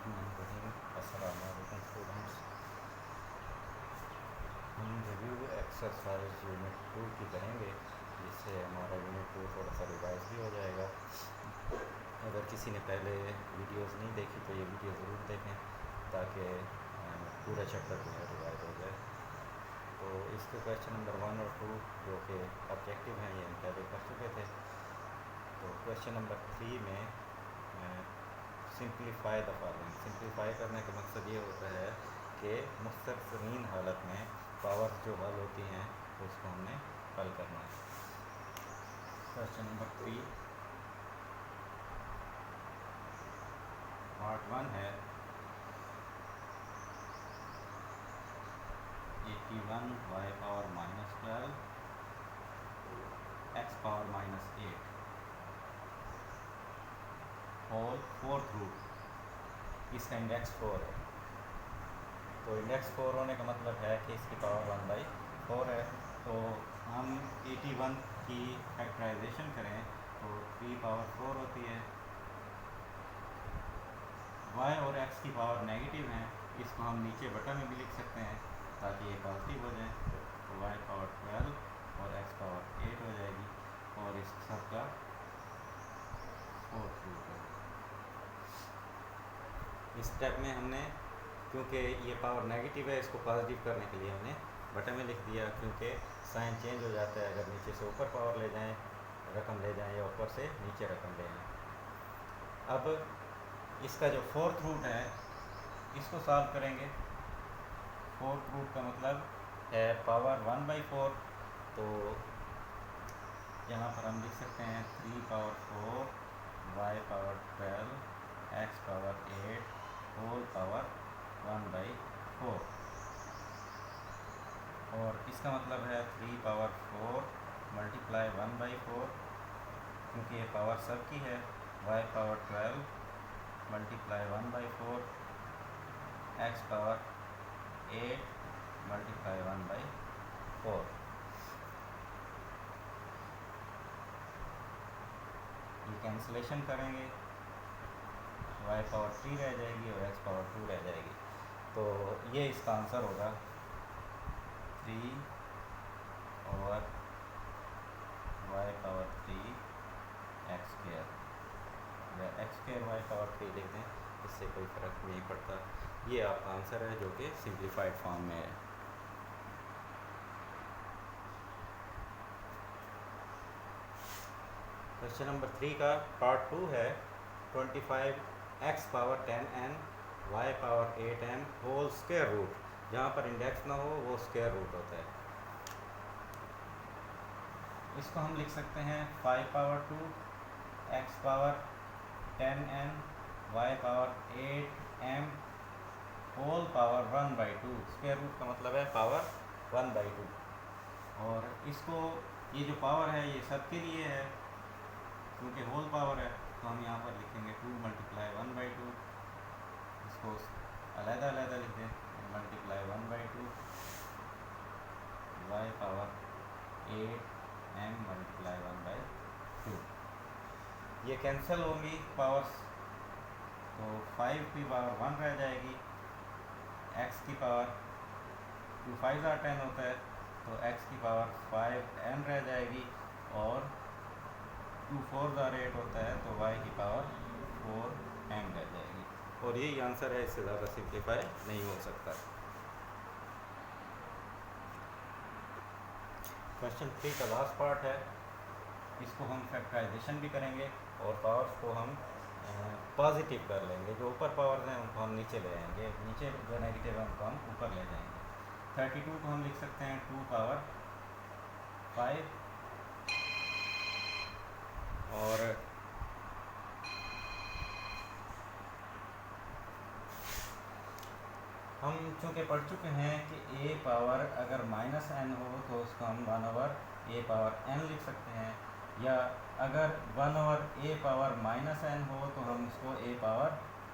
अस्सलाम वालेकुम स्टूडेंट्स। हम रिव्यू एक्सरसाइज यूनिट 2 की करेंगे, जिससे हमारा यूनिट 2 थोड़ा सा रिवाइज भी हो जाएगा। अगर किसी ने पहले वीडियोस नहीं देखी तो ये वीडियो ज़रूर देखें, ताकि पूरा चैप्टर जो है रिवाइज हो जाए। तो इसके क्वेश्चन नंबर 1 और 2 जो कि ऑब्जेक्टिव हैं, ये हम पहले कर चुके थे। तो क्वेश्चन नंबर 3 में सिंप्लीफाई द फॉलोइंग। सिंप्लीफाई करने का मकसद ये होता है कि मुख्तसरीन हालत में पावर्स जो हल होती हैं उसको हमने हल करना है। क्वेश्चन नंबर 3 पार्ट 1 है 81 y power -12 x power -8 whole fourth root. इसका इंडेक्स 4 है, तो इंडेक्स 4 होने का मतलब है कि इसकी पावर 1/4 है। तो हम 81 की फैक्टराइजेशन करें तो 3 पावर 4 होती है। y और x की पावर नेगेटिव है, इसको हम नीचे बटन में भी लिख सकते हैं ताकि ये पॉजिटिव हो जाए। तो y पावर 12 और x पावर 8 हो जाएगी, और इस सब का फोर्थ रूट है। इस स्टेप में हमने, क्योंकि ये पावर नेगेटिव है, इसको पॉजिटिव करने के लिए हमने बटन में लिख दिया, क्योंकि साइन चेंज हो जाता है अगर नीचे से ऊपर पावर ले जाएं, रकम ले जाएं, या ऊपर से नीचे रकम ले आएँ। अब इसका जो फोर्थ रूट है इसको सॉल्व करेंगे। फोर्थ रूट का मतलब है पावर 1/4। तो यहाँ पर हम लिख सकते हैं 3 power 4 y power 12 x power 8 whole power 1/4। और इसका मतलब है 3 पावर 4 मल्टीप्लाई 1/4, क्योंकि ये पावर सब की है। y power 12 multiply 1/4 x power 8 multiply 1/4। ये कैंसलेशन करेंगे, y पावर 3 रह जाएगी और x पावर 2 रह जाएगी। तो ये इसका आंसर होगा 3 और y पावर 3 x स्क्वायर, या x स्क्वायर y पावर 3 लिख दें, इससे कोई फ़र्क नहीं पड़ता। ये आपका आंसर है जो कि सिंप्लीफाइड फॉर्म में है। क्वेश्चन नंबर 3 का पार्ट 2 है 25 x power 10n y power 8n whole square root. जहाँ पर इंडेक्स ना हो वो स्क्वायर रूट होता है। इसको हम लिख सकते हैं 5 power 2 x power 10n y power 8m whole power 1/2। Square root का मतलब है पावर 1/2। और इसको, ये जो पावर है ये सब के लिए है, क्योंकि होल पावर है, तो हम यहाँ पर लिखेंगे 2 मल्टीप्लाई 1/2। इसको अलग-अलग लिख दें, multiply 1/2 y power 8m multiply 1/2। ये कैंसिल होंगी पावर्स, तो 5 की पावर 1 रह जाएगी। x की पावर 2 5 10 होता है, तो x की पावर 5n रह जाएगी। और 2 4 8 होता है, तो y की पावर 4m रह जाएगी। और यही आंसर है, इससे ज़्यादा सिंप्लीफाई नहीं हो सकता। क्वेश्चन 3 का लास्ट पार्ट है, इसको हम फैक्टराइजेशन भी करेंगे और पावर्स को हम पॉजिटिव कर लेंगे। जो ऊपर पावर्स हैं उनको हम नीचे ले आएंगे, नीचे जो नेगेटिव है उनको हम ऊपर ले जाएंगे। 32 को हम लिख सकते हैं 2 पावर 5, और हम चूँकि पढ़ चुके हैं कि a पावर अगर -n हो तो उसको हम 1/a पावर n लिख सकते हैं, या अगर 1/a पावर -n हो तो हम उसको a पावर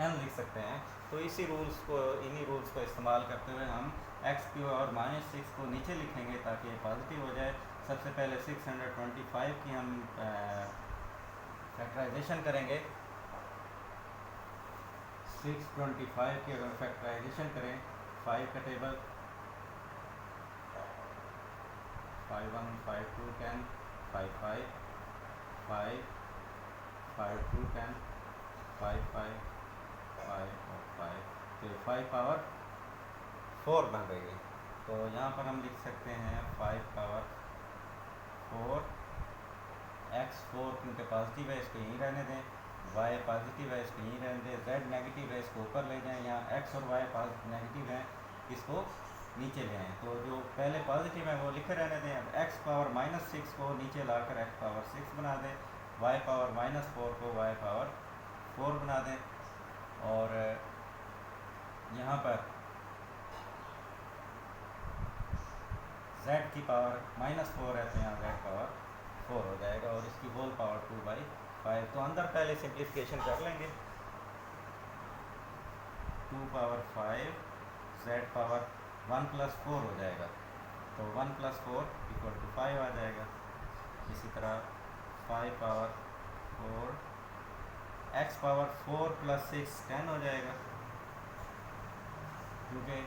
n लिख सकते हैं। तो इन्हीं रूल्स को इस्तेमाल करते हुए हम x की पावर -6 को नीचे लिखेंगे ताकि ये पॉजिटिव हो जाए। सबसे पहले 625 की हम फैक्टराइजेशन करेंगे। 625 की अगर फैक्टराइजेशन करें 5 का टेबल 5 1 5 2 10 5 5 5 5 2 10 5 5 5 और 5 तो 5 पावर 4 बन रही है। तो यहाँ पर हम लिख सकते हैं 5 पावर 4 x4 क्योंकि पॉजिटिव है इसको यहीं रहने दें, y पॉजिटिव है इसको यहीं रहने दें, z नेगेटिव है इसको ऊपर ले जाएं, यहाँ x और y नेगेटिव हैं इसको नीचे ले आएँ। तो जो पहले पॉजिटिव है वो लिखे रहने दें। अब x पावर -6 को नीचे लाकर x पावर 6 बना दें, y पावर -4 को y पावर 4 बना दें और यहाँ पर z की पावर -4 है तो यहाँ z पावर 4 हो जाएगा और इसकी होल पावर 2/5। तो अंदर पहले सिंप्लीफिकेशन कर लेंगे। 2 पावर 5 z पावर 1 + 4 हो जाएगा तो 1 + 4 = 5 आ जाएगा। इसी तरह 5 पावर 4 x पावर 4 + 6 10 हो जाएगा। क्योंकि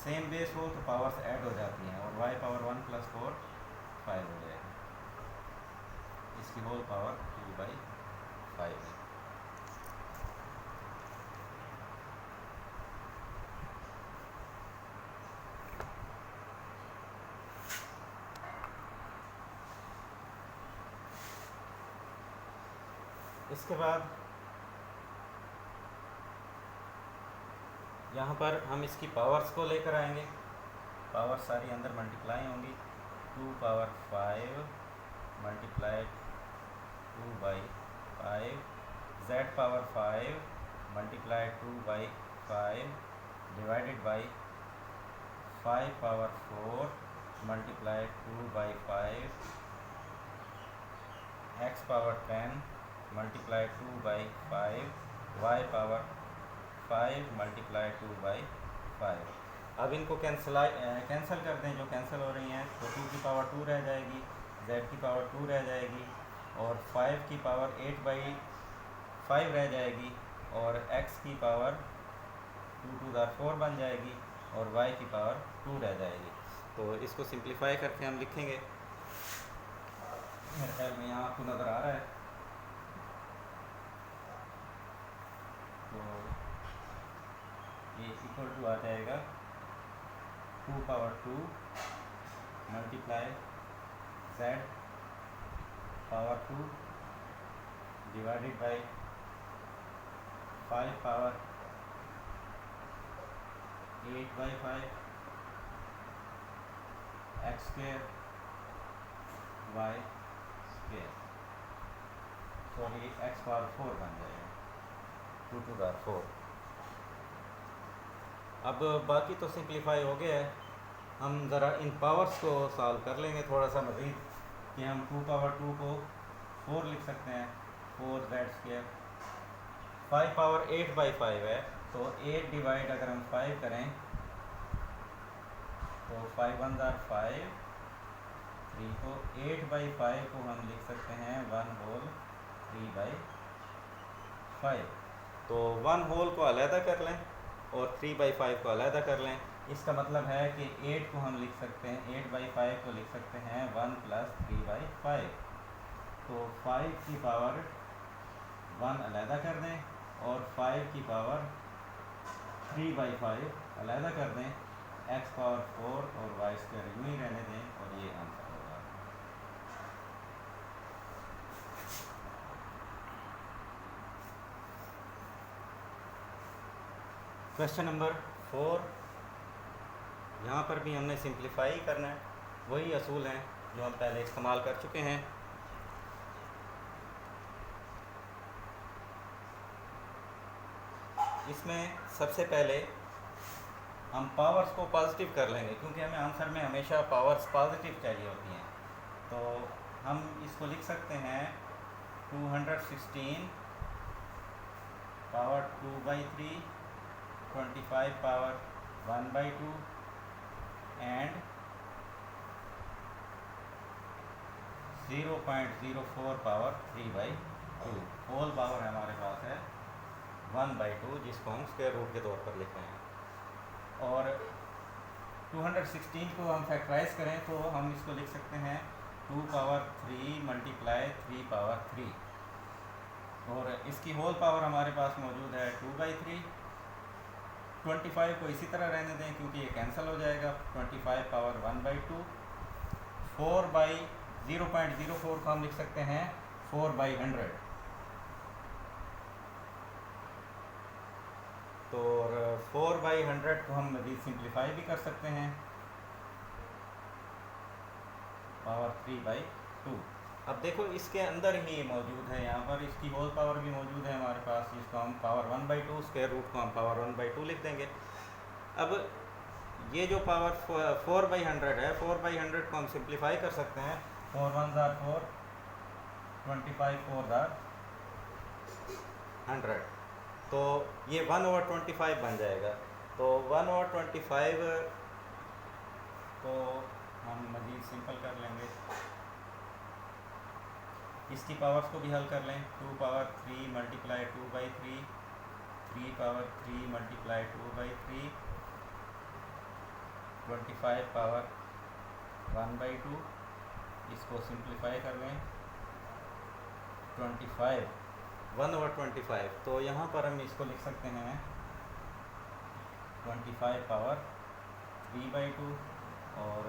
सेम बेस हो तो पावर्स ऐड हो जाती हैं और y पावर 1 + 4 5 हो जाएगा। इसकी होल पावर 2/5 है। इसके बाद यहाँ पर हम इसकी पावर्स को लेकर आएंगे। पावर सारी अंदर मल्टीप्लाई होंगी। 2 power 5 multiply 2/5 z power 5 multiply 2/5 divided by 5 power 4 multiply 2/5 x power 10 multiply 2/5 y power 5 multiply 2/5। अब इनको कैंसिल कर दें, जो कैंसिल हो रही हैं तो 2 की पावर 2 रह जाएगी, z की पावर 2 रह जाएगी और 5 की पावर 8/5 रह जाएगी और x की पावर 2 to the 4 बन जाएगी और y की पावर 2 रह जाएगी। तो इसको सिंप्लीफाई करके हम लिखेंगे। मेरे ख्याल में यहाँ आपको नज़र आ रहा है। तो ये इक्वल टू आ जाएगा 2 power 2 multiply z power 2 divided by 5 power 8/5 x square y square sorry x power 4 बन जाएगा 2 to the 4। अब बाकी तो सिंप्लीफाई हो गया है। हम ज़रा इन पावर्स को सॉल्व कर लेंगे थोड़ा सा मज़ीद कि हम 2 पावर 2 को 4 लिख सकते हैं 4z²। 5 पावर 8/5 है तो 8 डिवाइड अगर हम 5 करें तो 5 1 जार 5 3 को 8/5 को हम लिख सकते हैं 1 होल 3/5। तो 1 होल को अलहदा कर लें और 3/5 को अलहदा कर लें। इसका मतलब है कि 8 को हम लिख सकते हैं 8/5 को लिख सकते हैं 1 + 3/5। तो 5 की पावर 1 अलहदा कर दें और 5 की पावर 3/5 अलहदा कर दें। x पावर 4 और y स्क्वायर यूँ ही रहने दें और ये आंसर होगा। क्वेश्चन नंबर 4, यहाँ पर भी हमने सिंप्लीफाई करना है। वही असूल हैं जो हम पहले इस्तेमाल कर चुके हैं। इसमें सबसे पहले हम पावर्स को पॉजिटिव कर लेंगे क्योंकि हमें आंसर में हमेशा पावर्स पॉजिटिव चाहिए होती हैं। तो हम इसको लिख सकते हैं 216 power 2/3 25 power 1/2 and 0.04 power 3/2। Whole power हमारे पास है 1/2, जिसको हम स्क्वायर रूट के तौर पर लिख रहे हैं। और 216 को हम फैक्टराइज करें तो हम इसको लिख सकते हैं 2 पावर 3 मल्टीप्लाई 3 पावर 3, और इसकी होल पावर हमारे पास मौजूद है 2/3। 25 को इसी तरह रहने दें क्योंकि ये कैंसिल हो जाएगा। 25 पावर 1/2। 4/0.04 को हम लिख सकते हैं 4/100। तो 4/100 को हम मज़ीद सिंप्लीफाई भी कर सकते हैं, पावर 3/2। अब देखो इसके अंदर ही मौजूद है, यहाँ पर इसकी होल पावर भी मौजूद है हमारे पास, जिसको हम पावर 1/2, स्क्वायर रूट को हम पावर 1/2 लिख देंगे। अब ये जो पावर 4/100 है, 4/100 को हम सिंप्लीफाई कर सकते हैं। 4 1 ज़ार 4, 25 4 ज़ार 100, तो ये 1/25 बन जाएगा। तो 1/25 को हम मज़ीद सिंपल कर लेंगे, इसकी पावर्स को भी हल कर लें। 2 power 3 multiply 2/3, 3 power 3 multiply 2/3, 25 power 1/2, इसको सिंप्लीफाई कर लें। 25 1/25, तो यहाँ पर हम इसको लिख सकते हैं 25 पावर 3/2 और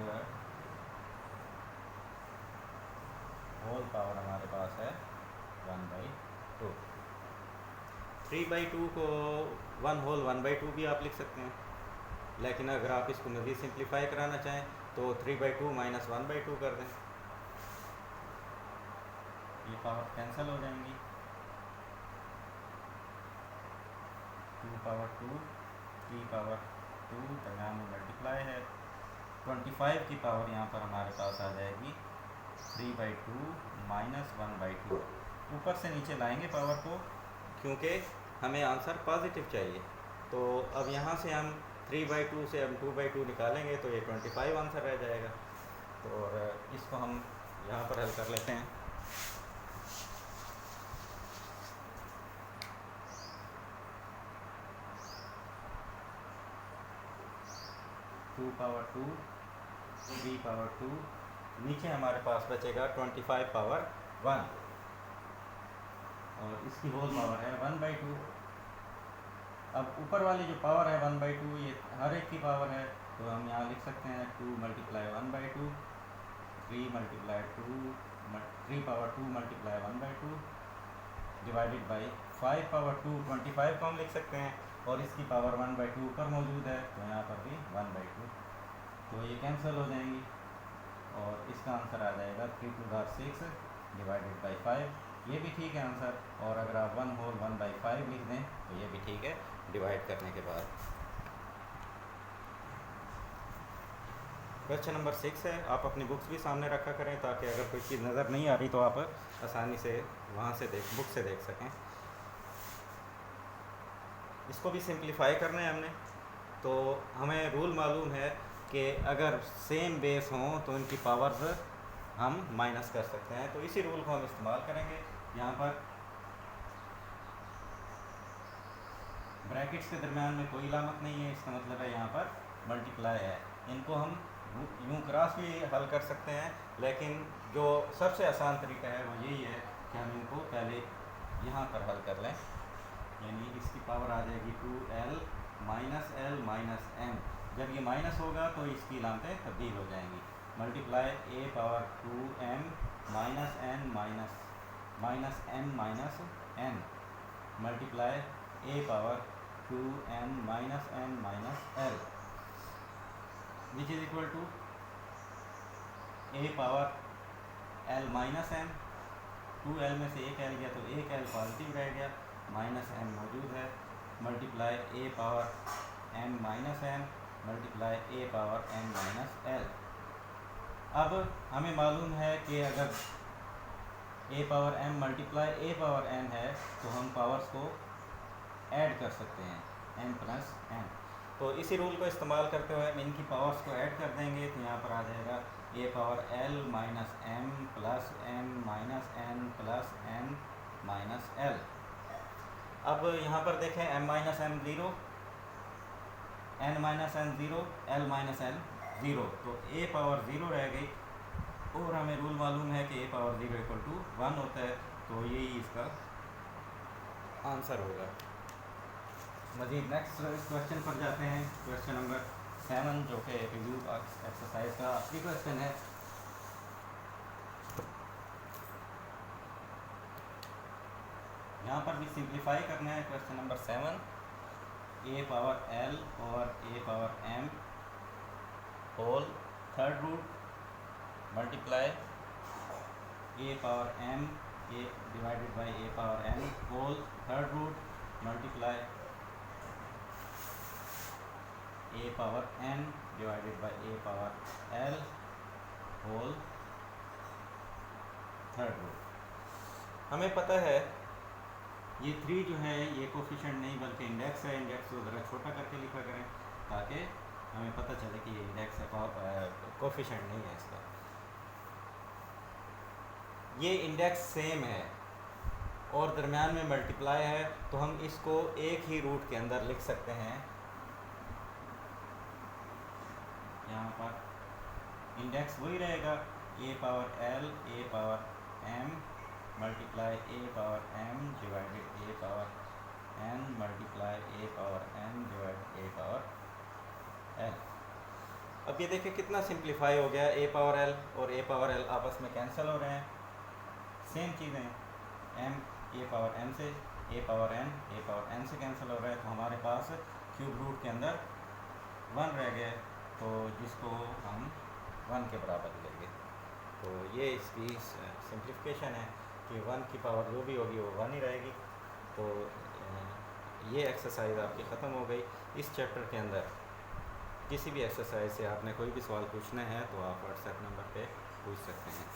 होल पावर हमारे पास है 1/2। 3/2 को 1 होल 1/2 भी आप लिख सकते हैं, लेकिन अगर आप इसको मज़ीद सिंप्लीफाई कराना चाहें तो 3/2 माइनस 1/2 कर दें, ये पावर कैंसिल हो जाएंगी। 2 पावर 2, 3 पावर 2 दरम्यान में मल्टीप्लाई है। 25 की पावर यहाँ पर हमारे पास आ जाएगी 3/2 माइनस 1/2। ऊपर से नीचे लाएंगे पावर को क्योंकि हमें आंसर पॉजिटिव चाहिए। तो अब यहाँ से हम 3/2 से हम 2/2 निकालेंगे तो ये 25 आंसर रह जाएगा। तो और इसको हम यहाँ पर हल कर लेते हैं। टू पावर 2, 3 पावर 2, नीचे हमारे पास बचेगा 25 पावर 1 और इसकी होल पावर है 1/2। अब ऊपर वाली जो पावर है 1/2, ये हर एक की पावर है, तो हम यहाँ लिख सकते हैं 2 multiply 1/2, 3 multiply 2, 3 power 2 multiply 1/2 divided by 5 power 2, 25 को हम लिख सकते हैं और इसकी पावर 1/2 ऊपर मौजूद है, तो यहाँ पर भी 1/2, तो ये कैंसिल हो जाएंगी और इसका आंसर आ जाएगा 3 2 ज़ार 6 डिवाइडेड बाई 5। ये भी ठीक है आंसर, और अगर आप 1 होल 1/5 लिख दें तो ये भी ठीक है डिवाइड करने के बाद। क्वेश्चन नंबर 6 है, आप अपनी बुक्स भी सामने रखा करें ताकि अगर कोई चीज़ नज़र नहीं आ रही तो आप आसानी से वहाँ से बुक से देख सकें। इसको भी सिंप्लीफाई करना है हमने, तो हमें रूल मालूम है कि अगर सेम बेस हों तो इनकी पावर्स हम माइनस कर सकते हैं, तो इसी रूल को हम इस्तेमाल करेंगे। यहाँ पर ब्रैकेट्स के दरमियान में कोई लामत नहीं है, इसका मतलब है यहाँ पर मल्टीप्लाई है। इनको हम यूँ क्रॉस भी हल कर सकते हैं, लेकिन जो सबसे आसान तरीका है वो यही है कि हम इनको पहले यहाँ पर हल कर लें, यानी इसकी पावर आ जाएगी 2l minus L minus N. जब ये माइनस होगा तो इसकी लामतें तब्दील हो जाएंगी। Multiply a power 2m minus n minus n minus n multiply a power 2m minus n minus l which is equal to a power l minus n। 2l में से एक l गया तो एक l पॉजिटिव रह गया, minus n मौजूद है, multiply a power m minus n multiply a power n minus l। अब हमें मालूम है कि अगर a power m multiply a power n है तो हम पावर्स को ऐड कर सकते हैं m प्लस n। तो इसी रूल को इस्तेमाल करते हुए हम इनकी पावर्स को ऐड कर देंगे, तो यहाँ पर आ जाएगा a power l minus m plus n minus n plus n minus l। अब यहाँ पर देखें m minus m zero, n minus n zero, l minus n zero, तो a पावर ज़ीरो रह गई और हमें रूल मालूम है कि a power zero equal to 1 होता है, तो यही इसका आंसर होगा। मज़ीद नेक्स्ट क्वेश्चन पर जाते हैं, क्वेश्चन नंबर 7 जो कि रिव्यू एक्सरसाइज का आखिरी क्वेश्चन है। यहाँ पर भी सिंप्लीफाई करना है। Question number 7, a power l और a power m whole third root multiply a power m a divided by a power n whole third root multiply a power n divided by a power l whole third root. हमें पता है ये 3 जो है ये coefficient नहीं बल्कि index है, इंडेक्स को ज़रा छोटा करके लिखा करें ताकि हमें पता चले कि ये इंडेक्स है, कोफिशिएंट नहीं है इसका। ये इंडेक्स सेम है और दरमियान में मल्टीप्लाई है, तो हम इसको एक ही रूट के अंदर लिख सकते हैं। यहाँ पर इंडेक्स वही रहेगा a power l a power m multiply a power m divided a power n multiply a power n divided a power l। अब ये देखिए कितना सिंप्लीफाई हो गया, a पावर l और a पावर l आपस में कैंसिल हो रहे हैं, सेम चीज़ें m a पावर m से a पावर n से कैंसिल हो रहा है, तो हमारे पास क्यूब रूट के अंदर 1 रह गया, तो जिसको हम 1 के बराबर लेंगे। तो ये इसकी सिंप्लीफिकेशन है कि 1 की पावर जो भी होगी वो 1 ही रहेगी। तो ये एक्सरसाइज आपकी ख़त्म हो गई। इस चैप्टर के अंदर किसी भी एक्सरसाइज से आपने कोई भी सवाल पूछना है तो आप व्हाट्सएप नंबर पे पूछ सकते हैं।